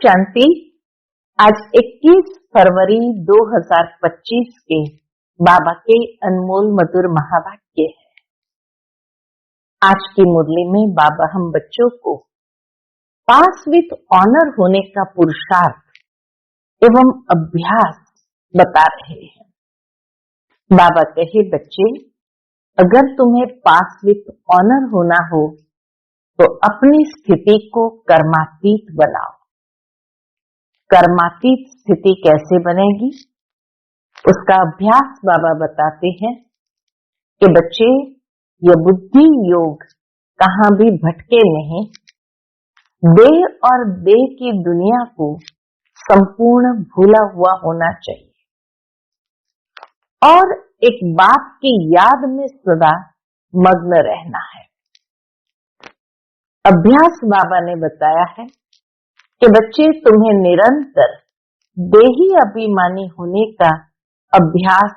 शांति। आज 21 फरवरी 2025 के बाबा के अनमोल मधुर महावाक्य है। आज की मुरली में बाबा हम बच्चों को पास विथ ऑनर होने का पुरुषार्थ एवं अभ्यास बता रहे हैं। बाबा कहे, बच्चे, अगर तुम्हें पास विथ ऑनर होना हो तो अपनी स्थिति को कर्मातीत बनाओ। कर्मातीत स्थिति कैसे बनेगी, उसका अभ्यास बाबा बताते हैं कि बच्चे, ये बुद्धि योग कहां भी भटके नहीं। देह और देह की दुनिया को संपूर्ण भूला हुआ होना चाहिए और एक बात की याद में सदा मग्न रहना है। अभ्यास बाबा ने बताया है कि बच्चे, तुम्हें निरंतर देही अभिमानी होने का अभ्यास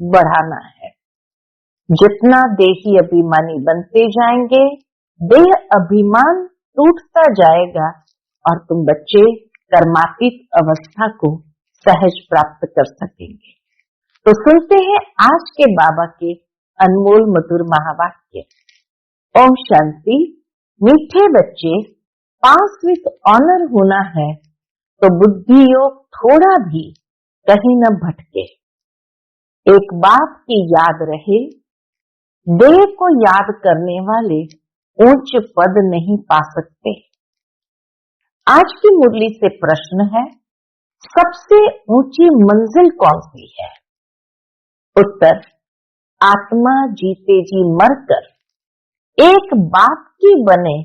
बढ़ाना है। जितना देही अभिमानी बनते जाएंगे, देह अभिमान टूटता जाएगा और तुम बच्चे कर्मातीत अवस्था को सहज प्राप्त कर सकेंगे। तो सुनते हैं आज के बाबा के अनमोल मधुर महावाक्य। ओम शांति। मीठे बच्चे, पास विथ ऑनर होना है तो बुद्धि योग थोड़ा भी कहीं न भटके। एक बात की याद रहे, देह को याद करने वाले ऊंच पद नहीं पा सकते। आज की मुरली से प्रश्न है, सबसे ऊंची मंजिल कौन सी है? उत्तर, आत्मा जीते जी मरकर एक बात की बने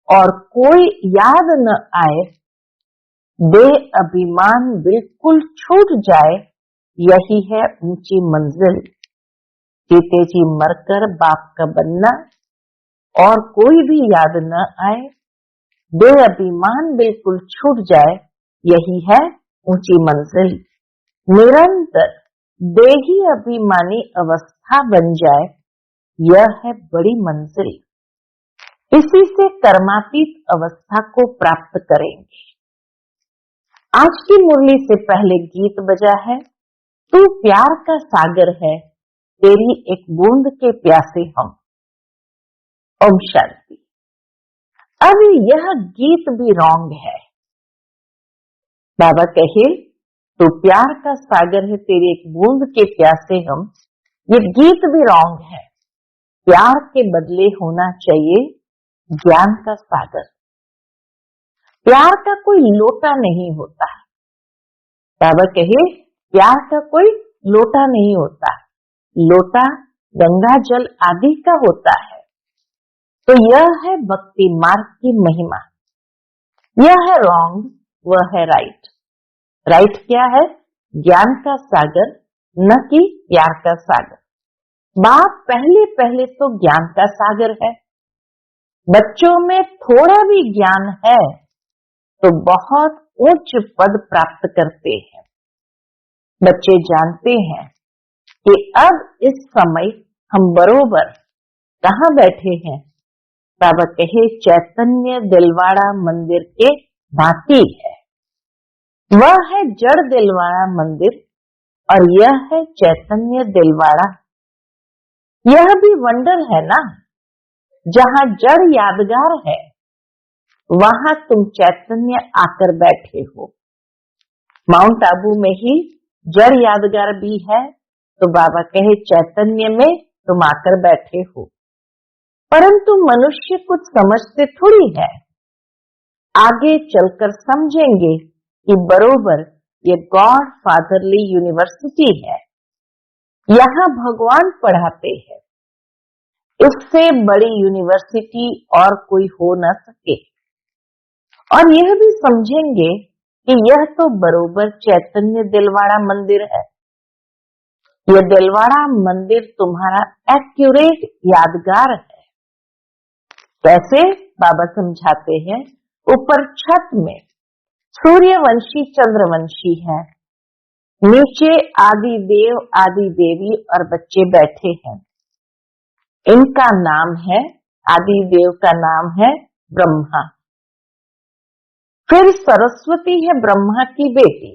और कोई याद न आए, देह अभिमान बिल्कुल छूट जाए, यही है ऊंची मंजिल। जीते जी मरकर बाप का बनना और कोई भी याद न आए, देह अभिमान बिल्कुल छूट जाए, यही है ऊंची मंजिल। निरंतर देही अभिमानी अवस्था बन जाए, यह है बड़ी मंजिल। इसी से कर्मातीत अवस्था को प्राप्त करेंगे। आज की मुरली से पहले गीत बजा है, तू प्यार का सागर है, तेरी एक बूंद के प्यासे हम। ओम शांति। अब यह गीत भी रॉन्ग है। बाबा कहे, तू प्यार का सागर है, तेरी एक बूंद के प्यासे हम, ये गीत भी रॉन्ग है। प्यार के बदले होना चाहिए ज्ञान का सागर। प्यार का कोई लोटा नहीं होता है। बाबा कहे, प्यार का कोई लोटा नहीं होता। लोटा गंगा जल आदि का होता है। तो यह है भक्ति मार्ग की महिमा। यह है रॉन्ग, वह है राइट। राइट क्या है? ज्ञान का सागर, न कि प्यार का सागर। बाप पहले पहले तो ज्ञान का सागर है। बच्चों में थोड़ा भी ज्ञान है तो बहुत उच्च पद प्राप्त करते हैं। बच्चे जानते हैं कि अब इस समय हम बरोबर कहाँ बैठे हैं। बाबा कहे, चैतन्य दिलवाड़ा मंदिर के भांति है। वह है जड़ दिलवाड़ा मंदिर और यह है चैतन्य दिलवाड़ा। यह भी वंडर है ना। जहां जड़ यादगार है, वहां तुम चैतन्य आकर बैठे हो। माउंट आबू में ही जड़ यादगार भी है, तो बाबा कहे चैतन्य में तुम आकर बैठे हो। परंतु मनुष्य कुछ समझते थोड़ी है। आगे चलकर समझेंगे कि बरोबर ये गॉड फादरली यूनिवर्सिटी है। यहाँ भगवान पढ़ाते हैं। इससे बड़ी यूनिवर्सिटी और कोई हो न सके। और यह भी समझेंगे कि यह तो बरोबर चैतन्य दिलवाड़ा मंदिर है। यह दिलवाड़ा मंदिर तुम्हारा एक्यूरेट यादगार है। कैसे? बाबा समझाते हैं। ऊपर छत में सूर्यवंशी चंद्रवंशी है, नीचे आदि देव आदि देवी और बच्चे बैठे हैं। इनका नाम है, आदि देव का नाम है ब्रह्मा। फिर सरस्वती है ब्रह्मा की बेटी,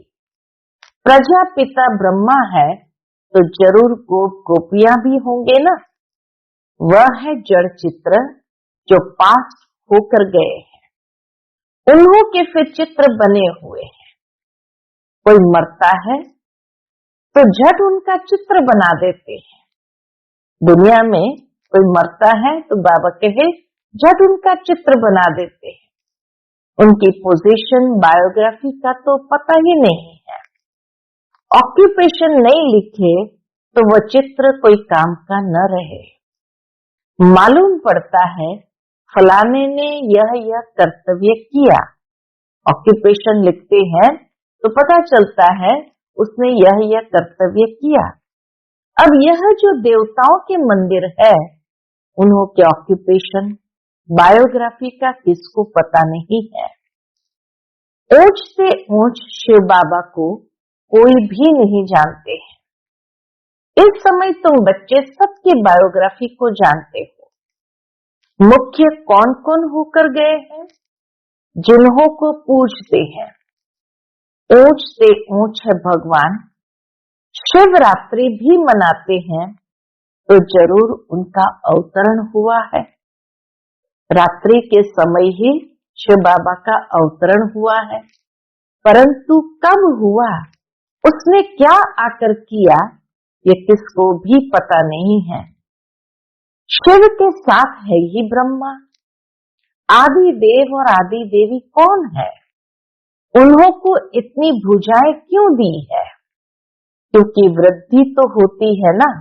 प्रजापिता ब्रह्मा है तो जरूर गोप गोपियां भी होंगे ना। वह है जड़ चित्र जो पास होकर गए हैं, उन्हों के फिर चित्र बने हुए हैं। कोई मरता है तो झट उनका चित्र बना देते हैं। दुनिया में कोई मरता है तो बाबा कहे झट उनका चित्र बना देते हैं। उनकी पोजीशन बायोग्राफी का तो पता ही नहीं है। ऑक्यूपेशन नहीं लिखे तो वह चित्र कोई काम का न रहे। मालूम पड़ता है फलाने ने यह कर्तव्य किया। ऑक्यूपेशन लिखते हैं तो पता चलता है उसने यह कर्तव्य किया। अब यह जो देवताओं के मंदिर है, उन्हों के ऑक्यूपेशन बायोग्राफी का किसको पता नहीं है। ऊंच से ऊंच शिव बाबा को कोई भी नहीं जानते हैं। इस समय तुम बच्चे सबकी बायोग्राफी को जानते हो। मुख्य कौन कौन होकर गए हैं, जिन्हों को पूजते हैं। ऊंच से ऊंच है भगवान। शिवरात्रि भी मनाते हैं तो जरूर उनका अवतरण हुआ है। रात्रि के समय ही शिव बाबा का अवतरण हुआ है, परंतु कब हुआ, उसने क्या आकर किया, ये किसको भी पता नहीं है। शिव के साथ है ही ब्रह्मा। आदि देव और आदि देवी कौन है, उन्हों को इतनी भुजाएं क्यों दी है? क्योंकि वृद्धि तो होती है ना,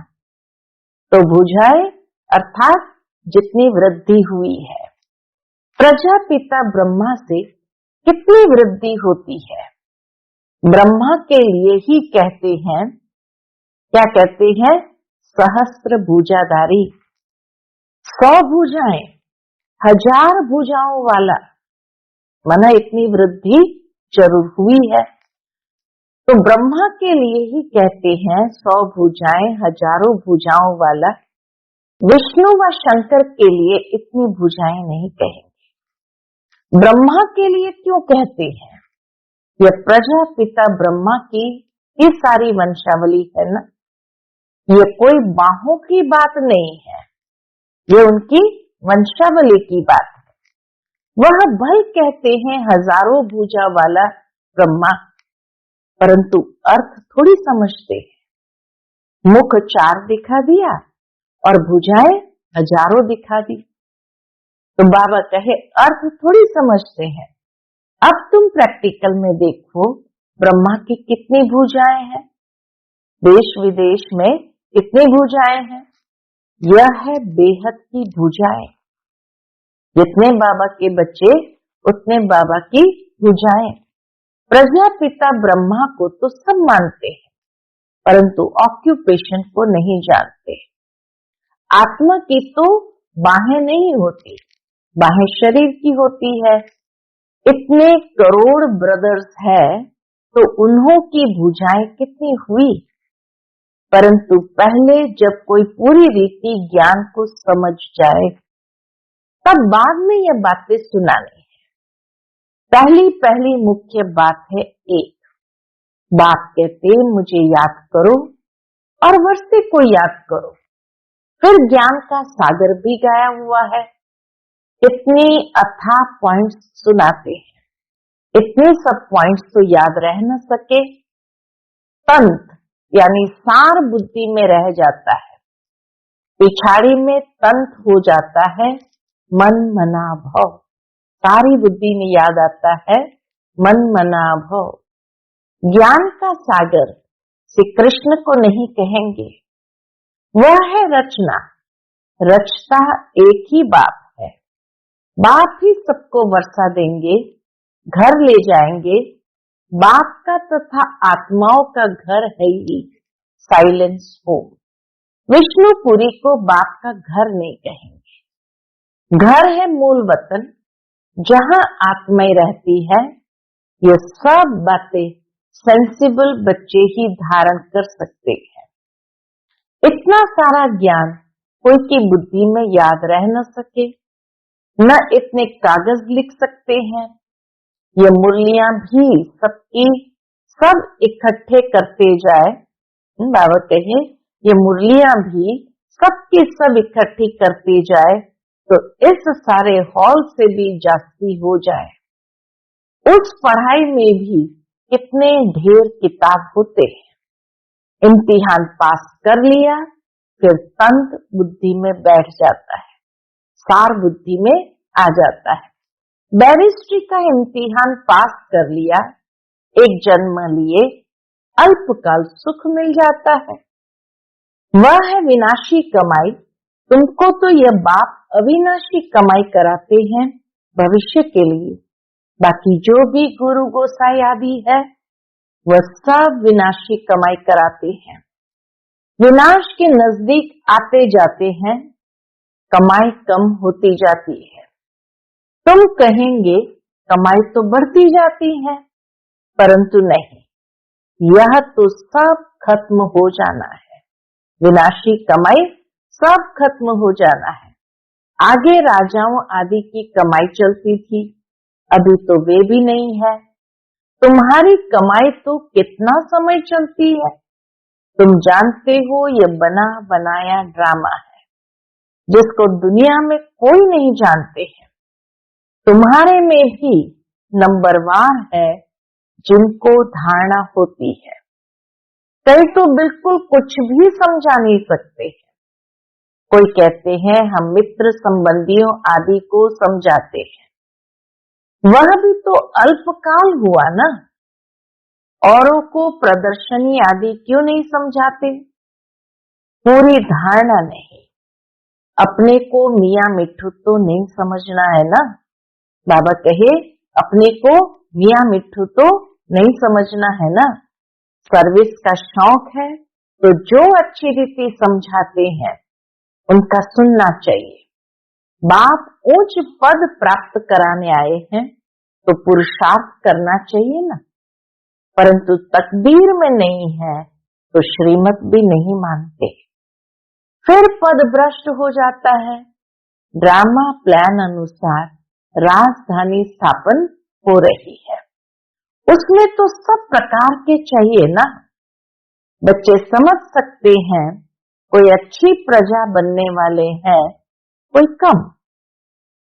तो भुजाएं अर्थात जितनी वृद्धि हुई है। प्रजापिता ब्रह्मा से कितनी वृद्धि होती है? ब्रह्मा के लिए ही कहते हैं, क्या कहते हैं? सहस्त्र भुजाधारी। 100 भुजाएं, 1000 भुजाओं वाला, माना इतनी वृद्धि जरूर हुई है। तो ब्रह्मा के लिए ही कहते हैं 100 भुजाएं, हजारों भुजाओं वाला। विष्णु व शंकर के लिए इतनी भुजाएं नहीं कहेंगे। ब्रह्मा के लिए क्यों कहते हैं? यह प्रजापिता ब्रह्मा की ही सारी वंशावली है ना। ये कोई बाहों की बात नहीं है, ये उनकी वंशावली की बात है। वह भल कहते हैं हजारों भुजा वाला ब्रह्मा, परंतु अर्थ थोड़ी समझते हैं। मुख 4 दिखा दिया और भुजाएं हजारों दिखा दी, तो बाबा कहे अर्थ थोड़ी समझते हैं। अब तुम प्रैक्टिकल में देखो ब्रह्मा की कितनी भुजाएं हैं, देश विदेश में कितनी भुजाएं हैं। यह है बेहद की भुजाएं। जितने बाबा के बच्चे उतने बाबा की भुजाएं। प्रजापिता ब्रह्मा को तो सब मानते हैं, परंतु ऑक्यूपेशन को नहीं जानते। आत्मा की तो बाहें नहीं होती, बाहें शरीर की होती है। इतने करोड़ ब्रदर्स है तो उन्हों की भुजाएं कितनी हुई। परंतु पहले जब कोई पूरी रीति ज्ञान को समझ जाए, तब बाद में यह बातें सुनानी है। पहली मुख्य बात है एक। बाप कहते मुझे याद करो और वर्षे को याद करो। फिर ज्ञान का सागर भी गाया हुआ है। इतनी अथाह पॉइंट्स सुनाते हैं, इतने सब पॉइंट्स तो याद रह न सके। तंत यानी सार बुद्धि में रह जाता है, पिछाड़ी में तंत हो जाता है मन मना भव। सारी बुद्धि में याद आता है मन मना भव। ज्ञान का सागर श्री कृष्ण को नहीं कहेंगे, वह है रचना। रचता एक ही बाप है। बाप ही सबको वर्षा देंगे, घर ले जाएंगे। बाप का तथा आत्माओं का घर है ही साइलेंस होम। विष्णुपुरी को बाप का घर नहीं कहेंगे। घर है मूल वतन, जहां आत्माएं रहती है। ये सब बातें सेंसिबल बच्चे ही धारण कर सकते हैं। इतना सारा ज्ञान कोई की बुद्धि में याद रह न सके, न इतने कागज लिख सकते हैं। ये मुरलियां भी सबकी सब इकट्ठे करते जाए। बाबा कहे ये मुरलियां भी सबकी सब इकट्ठी करती जाए तो इस सारे हॉल से भी जास्ती हो जाए। उस पढ़ाई में भी कितने ढेर किताब होते हैं। इम्तिहान पास कर लिया फिर तंत बुद्धि में बैठ जाता है, सार बुद्धि में आ जाता है। बैरिस्ट्री का इम्तिहान पास कर लिया, एक जन्म लिए अल्पकाल सुख मिल जाता है। वह है विनाशी कमाई। तुमको तो यह बाप अविनाशी कमाई कराते हैं भविष्य के लिए। बाकी जो भी गुरु गोसाई आदि है वह सब विनाशी कमाई कराते हैं। विनाश के नजदीक आते जाते हैं, कमाई कम होती जाती है। तुम कहेंगे कमाई तो बढ़ती जाती है, परंतु नहीं, यह तो सब खत्म हो जाना है। विनाशी कमाई सब खत्म हो जाना है। आगे राजाओं आदि की कमाई चलती थी, अभी तो वे भी नहीं है। तुम्हारी कमाई तो कितना समय चलती है। तुम जानते हो यह बना बनाया ड्रामा है जिसको दुनिया में कोई नहीं जानते हैं। तुम्हारे में भी नंबरवार है जिनको धारणा होती है। कई तो बिल्कुल कुछ भी समझा नहीं सकते हैं। कोई कहते हैं हम मित्र संबंधियों आदि को समझाते हैं, वह भी तो अल्पकाल हुआ ना। औरों को प्रदर्शनी आदि क्यों नहीं समझाते? पूरी धारणा नहीं। अपने को मियाँ मिट्ठू तो नहीं समझना है ना। बाबा कहे अपने को मियाँ मिट्ठू तो नहीं समझना है ना। सर्विस का शौक है तो जो अच्छी रीति समझाते हैं उनका सुनना चाहिए। बाप उच्च पद प्राप्त कराने आए हैं तो पुरुषार्थ करना चाहिए ना। परंतु तकदीर में नहीं है तो श्रीमत भी नहीं मानते, फिर पद भ्रष्ट हो जाता है। ड्रामा प्लान अनुसार राजधानी स्थापन हो रही है, उसमें तो सब प्रकार के चाहिए ना। बच्चे समझ सकते हैं कोई अच्छी प्रजा बनने वाले हैं, कोई कम।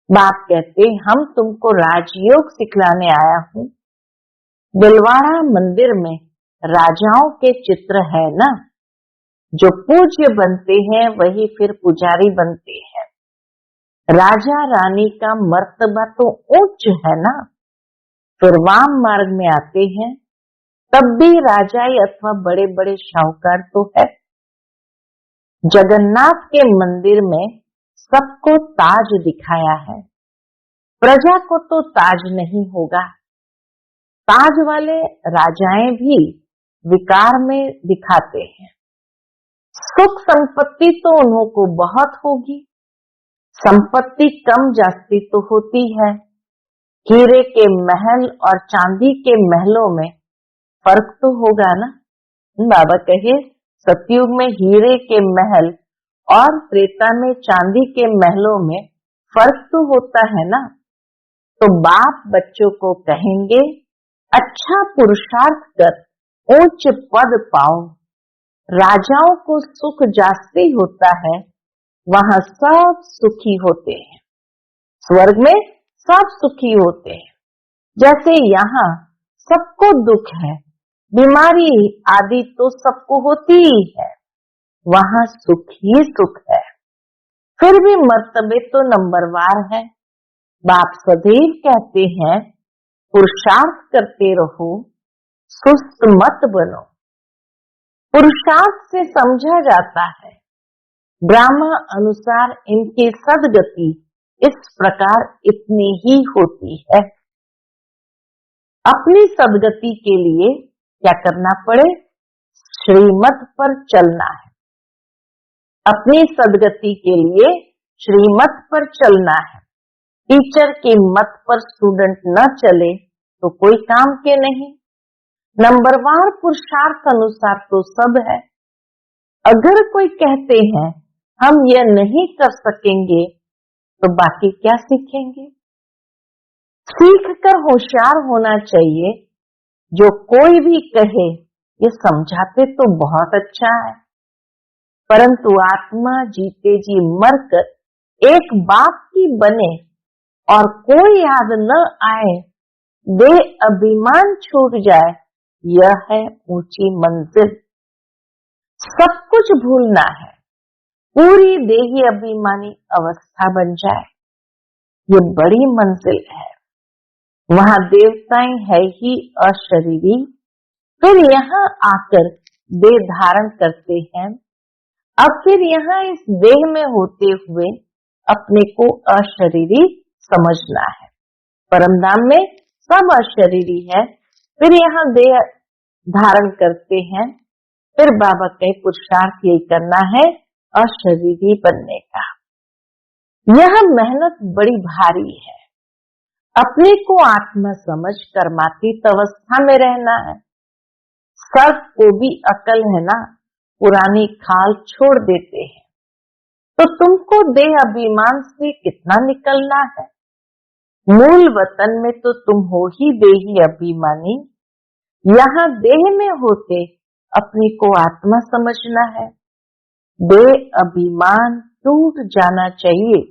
बाप कहते हम तुमको राजयोग सिखलाने आया हूँ। बिलवाड़ा मंदिर में राजाओं के चित्र है ना। जो पूज्य बनते हैं वही फिर पुजारी बनते हैं। राजा रानी का मर्तबा तो उच्च है ना। फिर वाम मार्ग में आते हैं तब भी राजाई अथवा बड़े बड़े शाहूकार तो है। जगन्नाथ के मंदिर में सबको ताज दिखाया है, प्रजा को तो ताज नहीं होगा। ताज वाले राजाएं भी विकार में दिखाते हैं। सुख संपत्ति तो उन्हों को बहुत होगी, संपत्ति कम जास्ती तो होती है। हीरे के महल और चांदी के महलों में फर्क तो होगा ना। बाबा कहे सतयुग में हीरे के महल और त्रेता में चांदी के महलों में फर्क तो होता है ना। तो बाप बच्चों को कहेंगे अच्छा पुरुषार्थ कर उच्च पद पाओ। राजाओं को सुख जास्ती होता है, वहां सब सुखी होते हैं। स्वर्ग में सब सुखी होते हैं। जैसे यहाँ सबको दुख है, बीमारी आदि तो सबको होती ही है, वहां सुख ही सुख है। फिर भी मर्तबे तो नंबरवार है। बाप सदैव कहते हैं पुरुषार्थ करते रहो, सुस्त मत बनो। पुरुषार्थ से समझा जाता है ब्रह्म अनुसार इनकी सदगति इस प्रकार इतनी ही होती है। अपनी सदगति के लिए क्या करना पड़े? श्रीमत पर चलना है। अपनी सदगति के लिए श्रीमत पर चलना है। टीचर की मत पर स्टूडेंट न चले तो कोई काम के नहीं। नंबरवार पुरुषार्थ अनुसार तो सब है। अगर कोई कहते हैं हम यह नहीं कर सकेंगे तो बाकी क्या सीखेंगे? सीख कर होशियार होना चाहिए। जो कोई भी कहे ये समझाते तो बहुत अच्छा है, परंतु आत्मा जीते जी मरकर एक बाप की बने और कोई याद न आए, देह अभिमान छूट जाए, यह है ऊंची मंजिल। सब कुछ भूलना है, पूरी देही अभिमानी अवस्था बन जाए, ये बड़ी मंजिल है। वहां देवताएं है ही अशरीरी, फिर यहाँ आकर देह धारण करते हैं। अब फिर यहाँ इस देह में होते हुए अपने को अशरीरी समझना है। परमधाम में सब अशरीरी है, फिर यहाँ देह धारण करते हैं। फिर बाबा कहे पुरुषार्थ यही करना है अशरीरी बनने का। यह मेहनत बड़ी भारी है। अपने को आत्मा समझ कर्मातीत अवस्था में रहना है। सर्प को भी अकल है ना, पुरानी खाल छोड़ देते हैं, तो तुमको देह अभिमान से कितना निकलना है। मूल वतन में तो तुम हो ही देही अभिमानी, यहाँ देह में होते अपने को आत्मा समझना है। देह अभिमान टूट जाना चाहिए।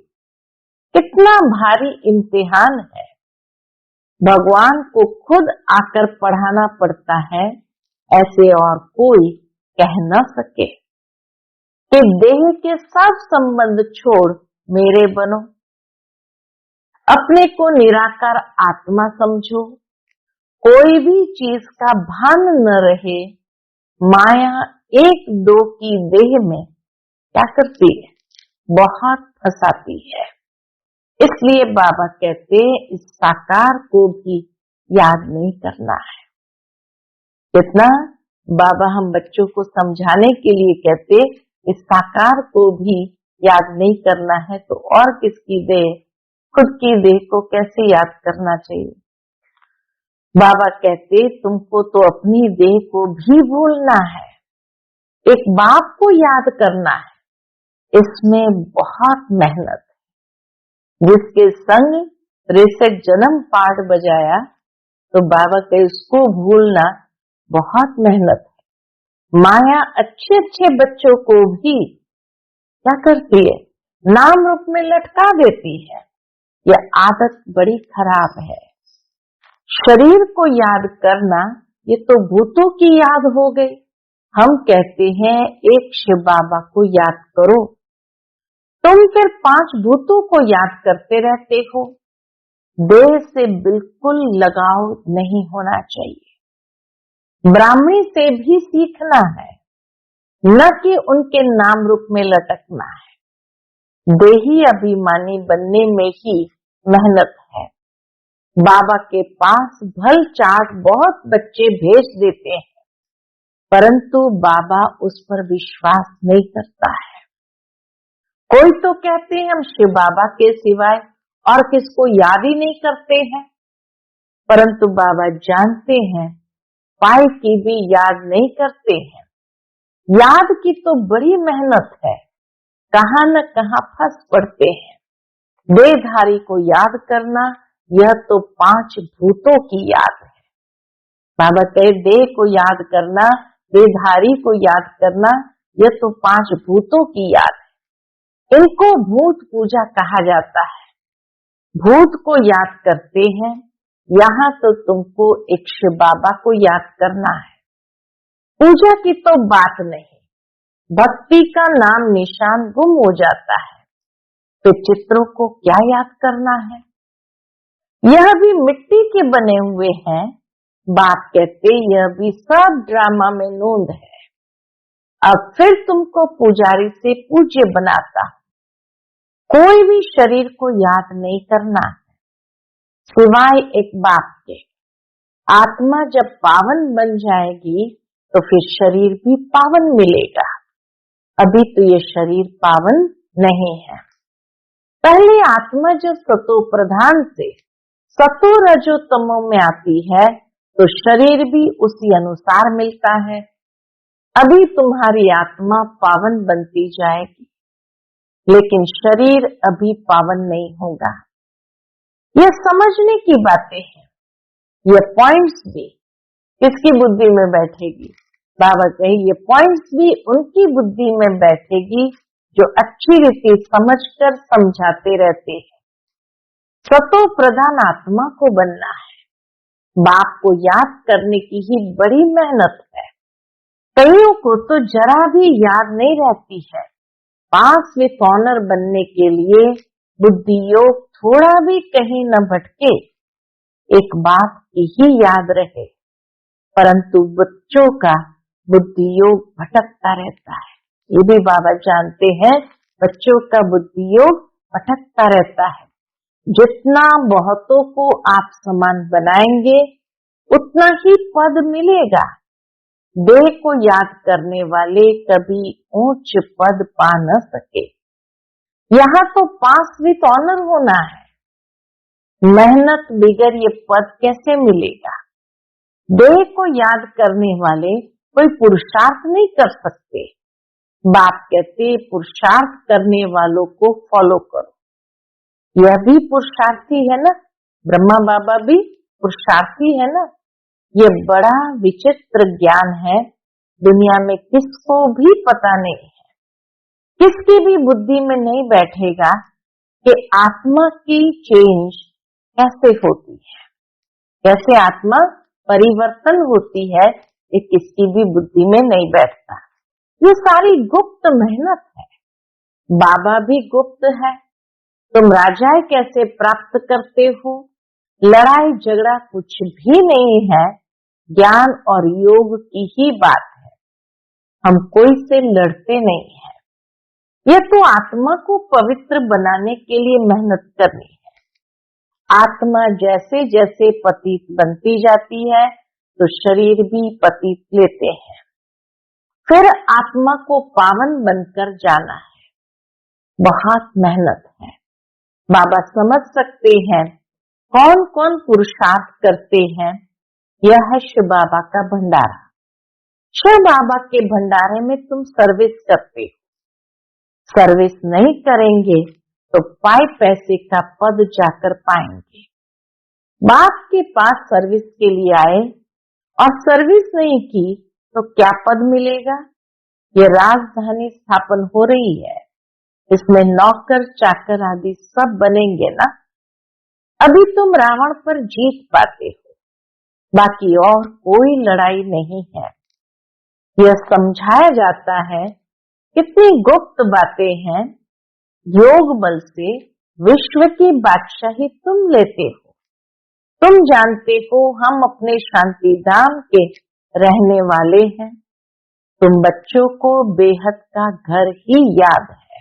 कितना भारी इम्तिहान है। भगवान को खुद आकर पढ़ाना पड़ता है, ऐसे और कोई कह न सके कि देह के सब संबंध छोड़ मेरे बनो। अपने को निराकार आत्मा समझो। कोई भी चीज का भान न रहे। माया एक दो की देह में क्या करती है, बहुत फंसाती है। इसलिए बाबा कहते इस साकार को भी याद नहीं करना है। कितना बाबा हम बच्चों को समझाने के लिए कहते इस साकार को भी याद नहीं करना है, तो और किसकी देह, खुद की देह को कैसे याद करना चाहिए। बाबा कहते तुमको तो अपनी देह को भी भूलना है, एक बाप को याद करना है। इसमें बहुत मेहनत है। जिसके संग 63 जन्म पाठ बजाया, तो बाबा के उसको भूलना बहुत मेहनत है। माया अच्छे अच्छे बच्चों को भी क्या करती है, नाम रूप में लटका देती है। यह आदत बड़ी खराब है। शरीर को याद करना ये तो भूतों की याद हो गई। हम कहते हैं एक शिव बाबा को याद करो, तुम फिर 5 भूतों को याद करते रहते हो। देह से बिल्कुल लगाव नहीं होना चाहिए। ब्राह्मणी से भी सीखना है, न कि उनके नाम रूप में लटकना है। देही अभिमानी बनने में ही मेहनत है। बाबा के पास भल चाट बहुत बच्चे भेज देते हैं, परंतु बाबा उस पर विश्वास नहीं करता है। कोई तो कहते हैं हम शिव बाबा के सिवाय और किसको याद ही नहीं करते हैं, परंतु बाबा जानते हैं पाई की भी याद नहीं करते हैं। याद की तो बड़ी मेहनत है, कहां न कहां फंस पड़ते हैं। देहधारी को याद करना यह तो 5 भूतों की याद है। बाबा कहे देह को याद करना, देहधारी को याद करना, यह तो 5 भूतों की याद है। इनको भूत पूजा कहा जाता है। भूत को याद करते हैं, यहाँ तो तुमको एक शिव बाबा को याद करना है। पूजा की तो बात नहीं, भक्ति का नाम निशान गुम हो जाता है, तो चित्रों को क्या याद करना है। यह भी मिट्टी के बने हुए हैं। बाप कहते यह भी सब ड्रामा में नोंद है। अब फिर तुमको पुजारी से पूज्य बनाता। कोई भी शरीर को याद नहीं करना है, सिवाय एक बाप के। आत्मा जब पावन बन जाएगी तो फिर शरीर भी पावन मिलेगा। अभी तो ये शरीर पावन नहीं है। पहले आत्मा जब सतो प्रधान से सतो रजो तमो में आती है, तो शरीर भी उसी अनुसार मिलता है। अभी तुम्हारी आत्मा पावन बनती जाएगी, लेकिन शरीर अभी पावन नहीं होगा। ये समझने की बातें हैं। ये पॉइंट्स भी किसकी बुद्धि में बैठेगी? बाबा कहे ये पॉइंट्स भी उनकी बुद्धि में बैठेगी जो अच्छी रीति समझकर समझाते रहते हैं। सतो प्रधान आत्मा को बनना है। बाप को याद करने की ही बड़ी मेहनत है। कईयों को तो जरा भी याद नहीं रहती है। पास विथ ऑनर बनने के लिए बुद्धि योग थोड़ा भी कहीं न भटके, एक बात की ही याद रहे। परंतु बच्चों का बुद्धि योग भटकता रहता है। ये भी बाबा जानते हैं, बच्चों का बुद्धि योग भटकता रहता है। जितना बहुतों को आप समान बनाएंगे उतना ही पद मिलेगा। देह को याद करने वाले कभी ऊंच पद पा न सके। यहाँ तो पास विथ ऑनर होना है। मेहनत बिगर ये पद कैसे मिलेगा? देह को याद करने वाले कोई पुरुषार्थ नहीं कर सकते। बाप कहते पुरुषार्थ करने वालों को फॉलो करो। यह भी पुरुषार्थी है ना, ब्रह्मा बाबा भी पुरुषार्थी है ना। ये बड़ा विचित्र ज्ञान है, दुनिया में किसको भी पता नहीं है। किसकी भी बुद्धि में नहीं बैठेगा कि आत्मा की चेंज कैसे होती है, कैसे आत्मा परिवर्तन होती है, ये किसकी भी बुद्धि में नहीं बैठता। ये सारी गुप्त मेहनत है। बाबा भी गुप्त है। तुम राजाएं कैसे प्राप्त करते हो? लड़ाई झगड़ा कुछ भी नहीं है, ज्ञान और योग की ही बात है। हम कोई से लड़ते नहीं है। यह तो आत्मा को पवित्र बनाने के लिए मेहनत करनी है। आत्मा जैसे जैसे पतित बनती जाती है तो शरीर भी पतित लेते हैं। फिर आत्मा को पावन बनकर जाना है। बहुत मेहनत है। बाबा समझ सकते हैं कौन कौन पुरुषार्थ करते हैं। यह है शिव बाबा का भंडारा। शिव बाबा के भंडारे में तुम सर्विस करते हो। सर्विस नहीं करेंगे तो पाए पैसे का पद जाकर पाएंगे। बाप के पास सर्विस के लिए आए और सर्विस नहीं की तो क्या पद मिलेगा? ये राजधानी स्थापन हो रही है, इसमें नौकर चाकर आदि सब बनेंगे ना। अभी तुम रावण पर जीत पाते हो, बाकी और कोई लड़ाई नहीं है। यह समझाया जाता है कितनी गुप्त बातें हैं। योग बल से विश्व की बादशाही तुम लेते हो। तुम जानते हो हम अपने शांति धाम के रहने वाले हैं। तुम बच्चों को बेहद का घर ही याद है।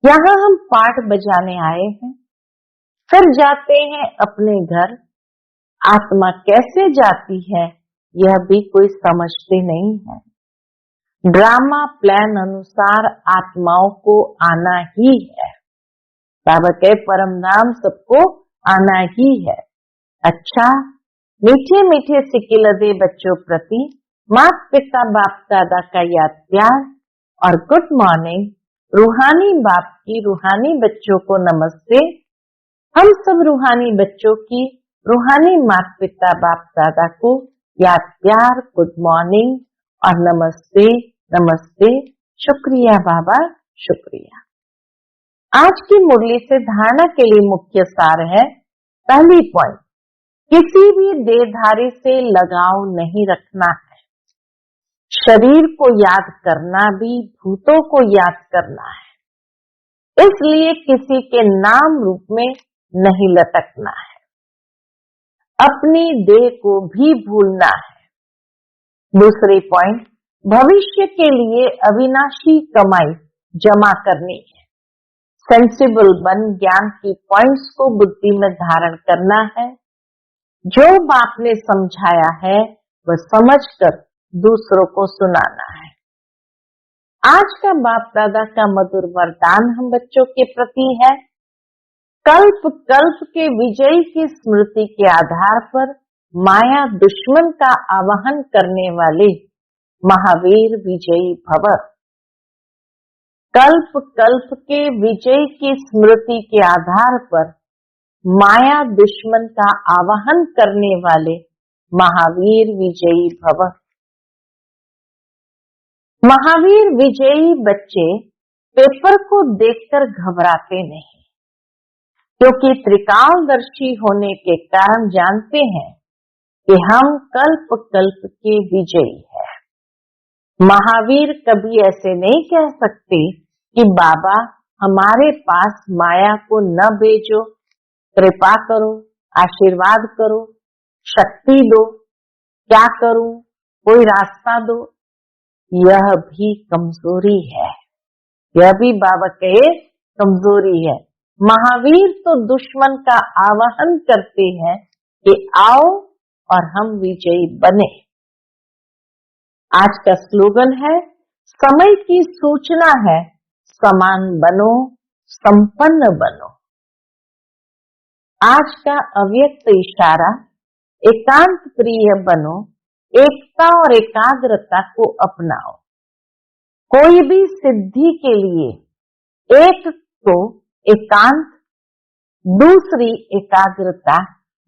यहाँ हम पाठ बजाने आए हैं, फिर जाते हैं अपने घर। आत्मा कैसे जाती है यह भी कोई समझते नहीं है। ड्रामा प्लान अनुसार आत्माओं को आना ही है। बाबा के परम धाम सबको आना ही है। अच्छा, मीठे मीठे सिकिलदे बच्चों प्रति माता पिता बाप दादा का याद प्यार और गुड मॉर्निंग। रूहानी बाप की रूहानी बच्चों को नमस्ते। हम सब रूहानी बच्चों की रूहानी माता पिता बाप दादा को याद प्यार, गुड मॉर्निंग और नमस्ते नमस्ते। शुक्रिया बाबा, शुक्रिया। आज की मुरली से धारणा के लिए मुख्य सार है। पहली पॉइंट, किसी भी देहधारी से लगाव नहीं रखना है। शरीर को याद करना भी भूतों को याद करना है, इसलिए किसी के नाम रूप में नहीं लटकना है। अपनी देह को भी भूलना है। दूसरी पॉइंट, भविष्य के लिए अविनाशी कमाई जमा करनी है। सेंसिबल बन ज्ञान की पॉइंट्स को बुद्धि में धारण करना है। जो बाप ने समझाया है वह समझकर दूसरों को सुनाना है। आज का बाप दादा का मधुर वरदान हम बच्चों के प्रति है। कल्प कल्प के विजयी की स्मृति के आधार पर माया दुश्मन का आवाहन करने वाले महावीर विजयी भव। कल्प कल्प के विजय की स्मृति के आधार पर माया दुश्मन का आवाहन करने वाले महावीर विजयी भव। महावीर विजयी बच्चे पेपर को देखकर घबराते नहीं, क्योंकि त्रिकालदर्शी होने के कारण जानते हैं कि हम कल्प कल्प के विजयी हैं। महावीर कभी ऐसे नहीं कह सकते कि बाबा हमारे पास माया को न भेजो, कृपा करो, आशीर्वाद करो, शक्ति दो, क्या करूं, कोई रास्ता दो। यह भी कमजोरी है, यह भी बाबा के कमजोरी है। महावीर तो दुश्मन का आवाहन करते हैं कि आओ और हम विजयी बने। आज का स्लोगन है, समय की सूचना है, समान बनो, संपन्न बनो। आज का अव्यक्त इशारा, एकांत प्रिय बनो, एकता और एकाग्रता को अपनाओ। कोई भी सिद्धि के लिए एक तो एकांत, दूसरी एकाग्रता,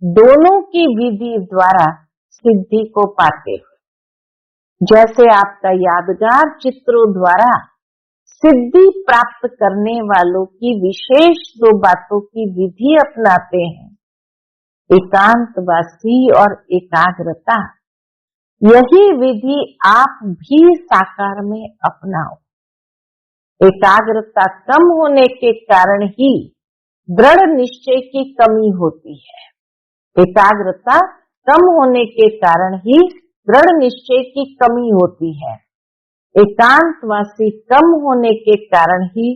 दोनों की विधि द्वारा सिद्धि को पाते हो। जैसे आपका यादगार चित्रों द्वारा सिद्धि प्राप्त करने वालों की विशेष दो बातों की विधि अपनाते हैं, एकांतवासी और एकाग्रता। यही विधि आप भी साकार में अपनाओ। एकाग्रता कम होने के कारण ही दृढ़ निश्चय की कमी होती है। एकाग्रता कम होने के कारण ही दृढ़ निश्चय की कमी होती है। एकांतवासी कम होने के कारण ही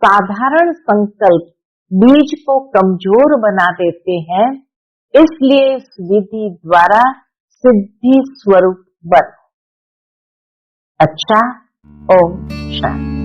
साधारण संकल्प बीज को कमजोर बना देते हैं। इसलिए इस विधि द्वारा सिद्धि स्वरूप बनो। अच्छा, ओम शांति।